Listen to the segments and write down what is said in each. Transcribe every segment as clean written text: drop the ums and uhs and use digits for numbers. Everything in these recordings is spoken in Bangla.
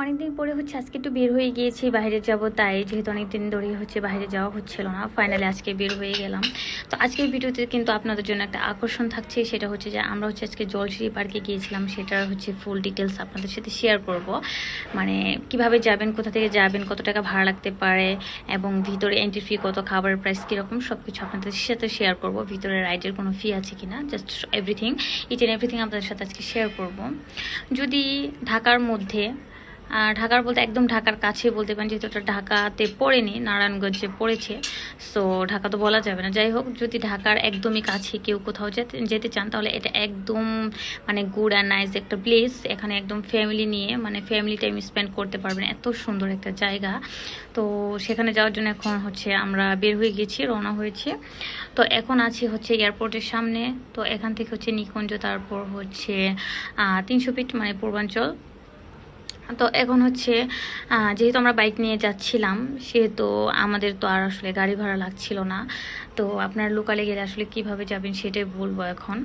অনেকদিন পরে হচ্ছে আজকে একটু বের হয়ে গিয়েছি, বাইরে যাব, তাই যেহেতু অনেকদিন ধরেই হচ্ছে বাইরে যাওয়া হচ্ছিল না, ফাইনালি আজকে বের হয়ে গেলাম। তো আজকের ভিডিওতে কিন্তু আপনাদের জন্য একটা আকর্ষণ থাকছে, সেটা হচ্ছে যে আমরা হচ্ছে আজকে জলশিরি পার্কে গিয়েছিলাম, সেটার হচ্ছে ফুল ডিটেলস আপনাদের সাথে শেয়ার করব। মানে কিভাবে যাবেন, কোথা থেকে যাবেন, কত টাকা ভাড়া লাগতে পারে, এবং ভিতরে এন্ট্রি ফি কত, খাবারের প্রাইস কীরকম, সব কিছু আপনাদের সাথে শেয়ার করব। ভিতরে রাইডের কোনো ফি আছে কিনা, just everything, each and everything আপনাদের সাথে আজকে শেয়ার করব। যদি ঢাকার মধ্যে, ঢাকার বলতে একদম ঢাকার কাছে বলতে পারেন, যেহেতু এটা ঢাকাতে পড়েনি, নারায়ণগঞ্জে পড়েছে, সো ঢাকা তো বলা যাবে না। যাই হোক, যদি ঢাকার একদমই কাছে কেউ কোথাও যেতে চান, তাহলে এটা একদম মানে গুড অ্যান্ড নাইস একটা প্লেস। এখানে একদম ফ্যামিলি নিয়ে, মানে ফ্যামিলি টাইম স্পেন্ড করতে পারবেন, এত সুন্দর একটা জায়গা। তো সেখানে যাওয়ার জন্য এখন হচ্ছে আমরা বের হয়ে গেছি, রওনা হয়েছে। তো এখন আছি হচ্ছে এয়ারপোর্টের সামনে। তো এখান থেকে হচ্ছে নিকুঞ্জ, তারপর হচ্ছে 300 ফিট মানে পূর্বাঞ্চল। তো এখন হচ্ছে যেহেতু আমরা বাইক নিয়ে যাচ্ছিলাম, সেহেতু আমাদের তো আর আসলে গাড়ি ভাড়া লাগছিল না। তো আপনার লোকালে গেলে আসলে কিভাবে যাবেন সেটাই বলবো এখন।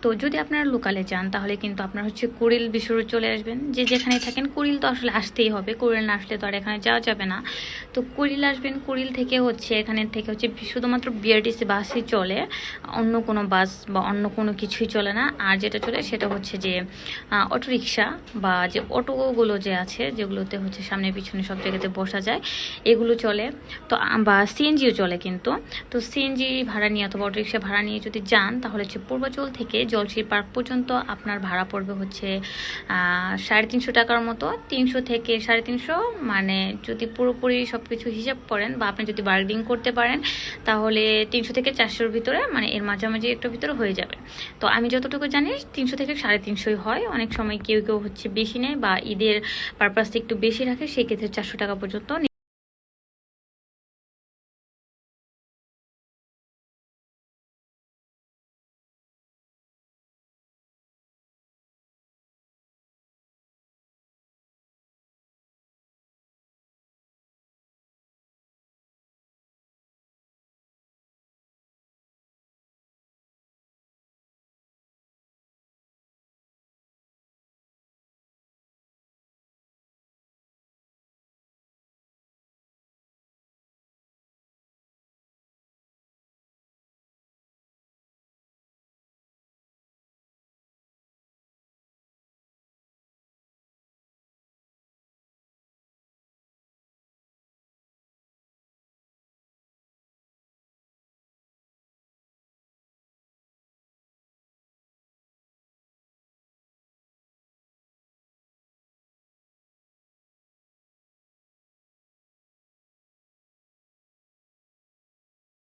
তো যদি আপনারা লোকালে যান, তাহলে কিন্তু আপনার হচ্ছে কুড়িল বিশ্ব রোড চলে আসবেন, যে যেখানে থাকেন। কুড়িল তো আসলে আসতেই হবে, কুড়িল না আসলে তো আর এখানে যাওয়া যাবে না। তো কুড়িল আসবেন, কুড়িল থেকে হচ্ছে এখানে থেকে হচ্ছে শুধুমাত্র বিআরটিসি বাসই চলে, অন্য কোনো বাস বা অন্য কোনো কিছুই চলে না। আর যেটা চলে সেটা হচ্ছে যে অটোরিকশা বা যে অটোগুলো যে আছে, যেগুলোতে হচ্ছে সামনে পিছনে সব জায়গাতে বসা যায়, এগুলো চলে। তো বা সিএনজিও চলে কিন্তু। তো সিএনজি ভাড়া নিয়ে অথবা অটোরিকশা ভাড়া নিয়ে যদি যান, তাহলে হচ্ছে পূর্বাচল থেকে জলশিরি পার্ক পর্যন্ত আপনার ভাড়া পড়বে হচ্ছে 350 টাকার মতো। 300 থেকে 350, মানে যদি পুরোপুরি সব কিছু হিসাব করেন বা আপনি যদি বার্গেনিং করতে পারেন, তাহলে 300 থেকে 400-র ভিতরে, মানে এর মাঝামাঝি একটা ভিতরে হয়ে যাবে। তো আমি যতটুকু জানি 300 থেকে 350 হয়। অনেক সময় কেউ কেউ হচ্ছে বেশি নেয় বা ঈদের পারপাসে একটু বেশি রাখে, সেক্ষেত্রে 400 টাকা পর্যন্ত